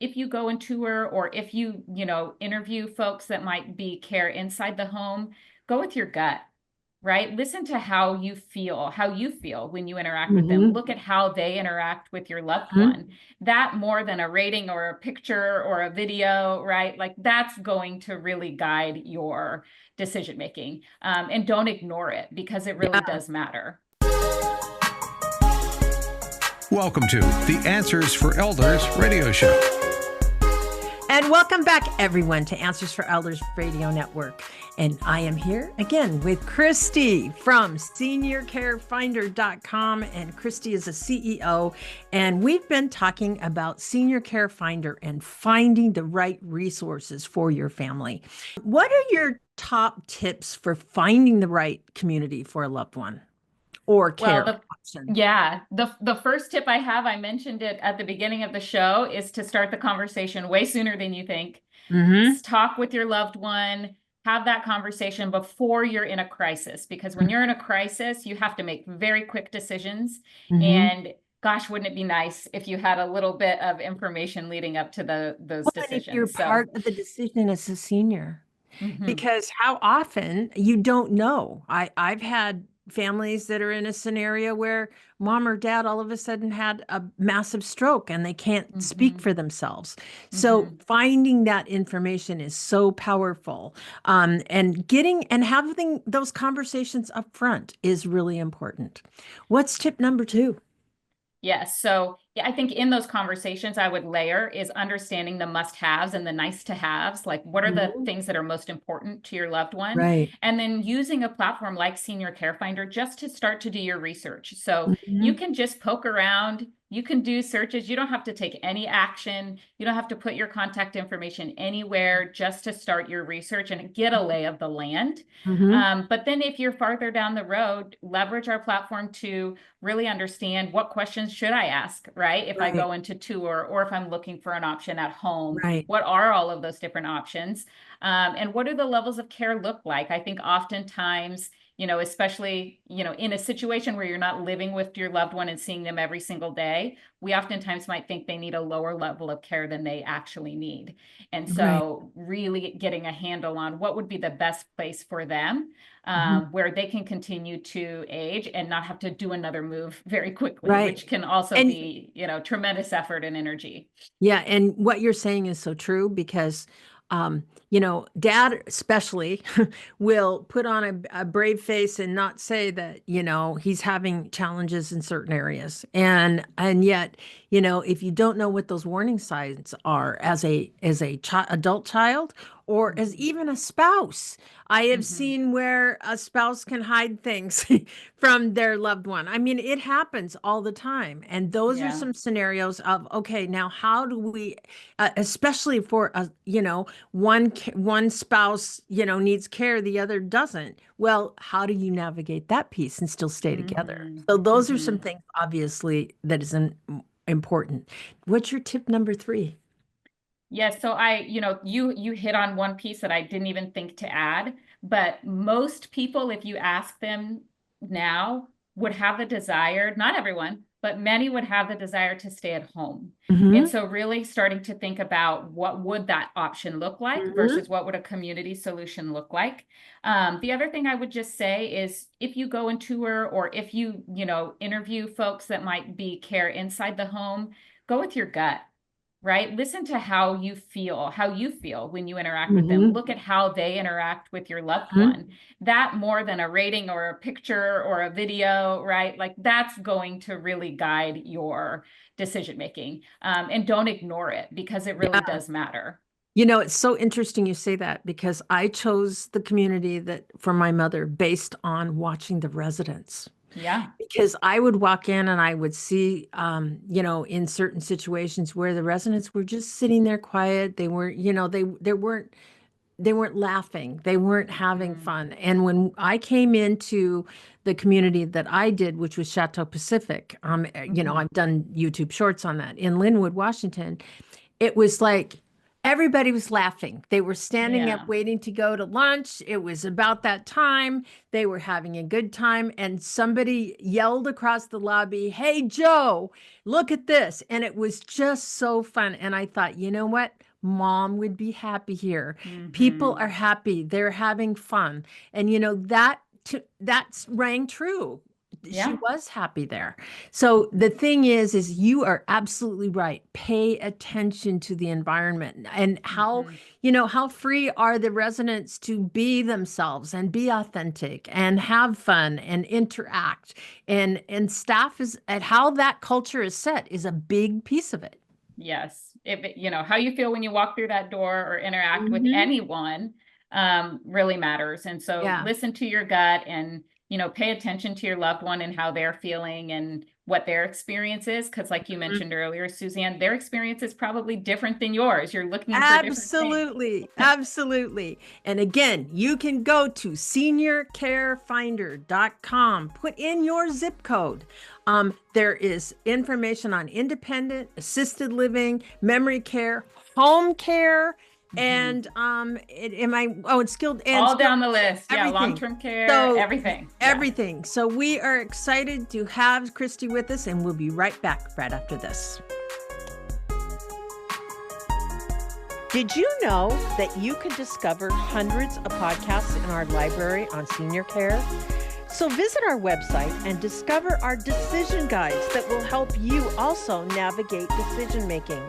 if you go and tour or if you, interview folks that might be care inside the home, go with your gut, right? Listen to how you feel when you interact with them. Mm-hmm. Look at how they interact with your loved Mm-hmm. one. That more than a rating or a picture or a video, right? Like that's going to really guide your decision making. And don't ignore it because it really Yeah. does matter. Welcome to the Answers for Elders radio show. And welcome back, everyone, to Answers for Elders Radio Network. And I am here again with Christie from SeniorCareFinder.com. And Christie is a CEO. And we've been talking about Senior Care Finder and finding the right resources for your family. What are your top tips for finding the right community for a loved one or Well, care option? the first tip I have, I mentioned it at the beginning of the show, is to start the conversation way sooner than you think. Mm-hmm. Talk with your loved one, have that conversation before you're in a crisis, because when you're in a crisis, you have to make very quick decisions. Mm-hmm. And gosh, wouldn't it be nice if you had a little bit of information leading up to those Well, and if you're decisions? So, part of the decision as a senior, mhm. because how often you don't know. I've had families that are in a scenario where mom or dad all of a sudden had a massive stroke and they can't speak Mhm. for themselves. So Mhm. finding that information is so powerful. And getting and having those conversations up front is really important. What's tip number two? Yes. So yeah, I think in those conversations, I would layer is understanding the must-haves and the nice-to-haves. Like, what are the Mhm. things that are most important to your loved one? Right. And then using a platform like Senior Care Finder just to start to do your research. So you Mhm. can just poke around, you can do searches. You don't have to take any action. You don't have to put your contact information anywhere just to start your research and get a lay of the land. Mhm. But then if you're farther down the road, leverage our platform to really understand what questions should I ask, right? If I Right. go into tour or if I'm looking for an option at home, Right. what are all of those different options? And what do the levels of care look like? I think oftentimes, especially, in a situation where you're not living with your loved one and seeing them every single day, we oftentimes might think they need a lower level of care than they actually need. And Right. so really getting a handle on what would be the best place for them, Mhm. where they can continue to age and not have to do another move very quickly, Right. which can also And be, tremendous effort and energy. yeah, and what you're saying is so true because, dad especially will put on a brave face and not say that, he's having challenges in certain areas. And yet, if you don't know what those warning signs are as a adult child or as Mhm. even a spouse, I have Mhm. seen where a spouse can hide things from their loved one. I mean, it happens all the time. And those are Yeah. some scenarios of, okay, now how do we, especially for one spouse, needs care, the other doesn't. Well, how do you navigate that piece and still stay together? Mhm. So those are some Mhm. things, obviously, that is important. What's your tip number three? Yes, so you hit on one piece that I didn't even think to add, but most people, if you ask them now, would have the desire, not everyone, but many would have the desire to stay at home. And Mm-hmm. so really starting to think about what would that option look like Mm-hmm. versus what would a community solution look like. The other thing I would just say is if you go and tour or if you, interview folks that might be care inside the home, go with your gut, right? Listen to how you feel when you interact with them. Mm-hmm. Look at how they interact with your loved Mm-hmm. one. That more than a rating or a picture or a video, right? Like that's going to really guide your decision making. And don't ignore it because it really Yeah. does matter. It's so interesting you say that because I chose the community that for my mother based on watching the residents. Yeah. Because I would walk in and I would see, in certain situations where the residents were just sitting there quiet. They weren't, they weren't laughing. They weren't having Mhm. fun. And when I came into the community that I did, which was Chateau Pacific, Mhm. I've done YouTube shorts on that in Linwood, Washington. It was like everybody was laughing. They were standing Yeah. up waiting to go to lunch. It was about that time. They were having a good time. And somebody yelled across the lobby, "Hey, Joe, look at this." And it was just so fun. And I thought, you know what? Mom would be happy here. People Mhm. are happy. They're having fun. And, that's rang true. She Yeah. was happy there. So the thing is you are absolutely right. Pay attention to the environment and how, Mhm. how free are the residents to be themselves and be authentic and have fun and interact. And staff is at how that culture is set is a big piece of it. Yes. How you feel when you walk through that door or interact with Mhm. anyone really matters. And so Yeah. listen to your gut and, pay attention to your loved one and how they're feeling and what their experience is. Because like you Mhm. mentioned earlier, Suzanne, their experience is probably different than yours. You're looking for different things. Absolutely. Absolutely. And again, you can go to seniorcarefinder.com, put in your zip code. There is information on independent, assisted living, memory care, home care, and it's skilled and All skilled, down the list. Yeah, everything. long-term care, So everything. Yeah. everything. So we are excited to have Christie with us, and we'll be right back right after this. Did you know that you can discover hundreds of podcasts in our library on senior care? So visit our website and discover our decision guides that will help you also navigate decision making.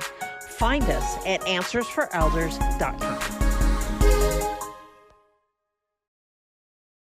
Find us at answersforelders.com.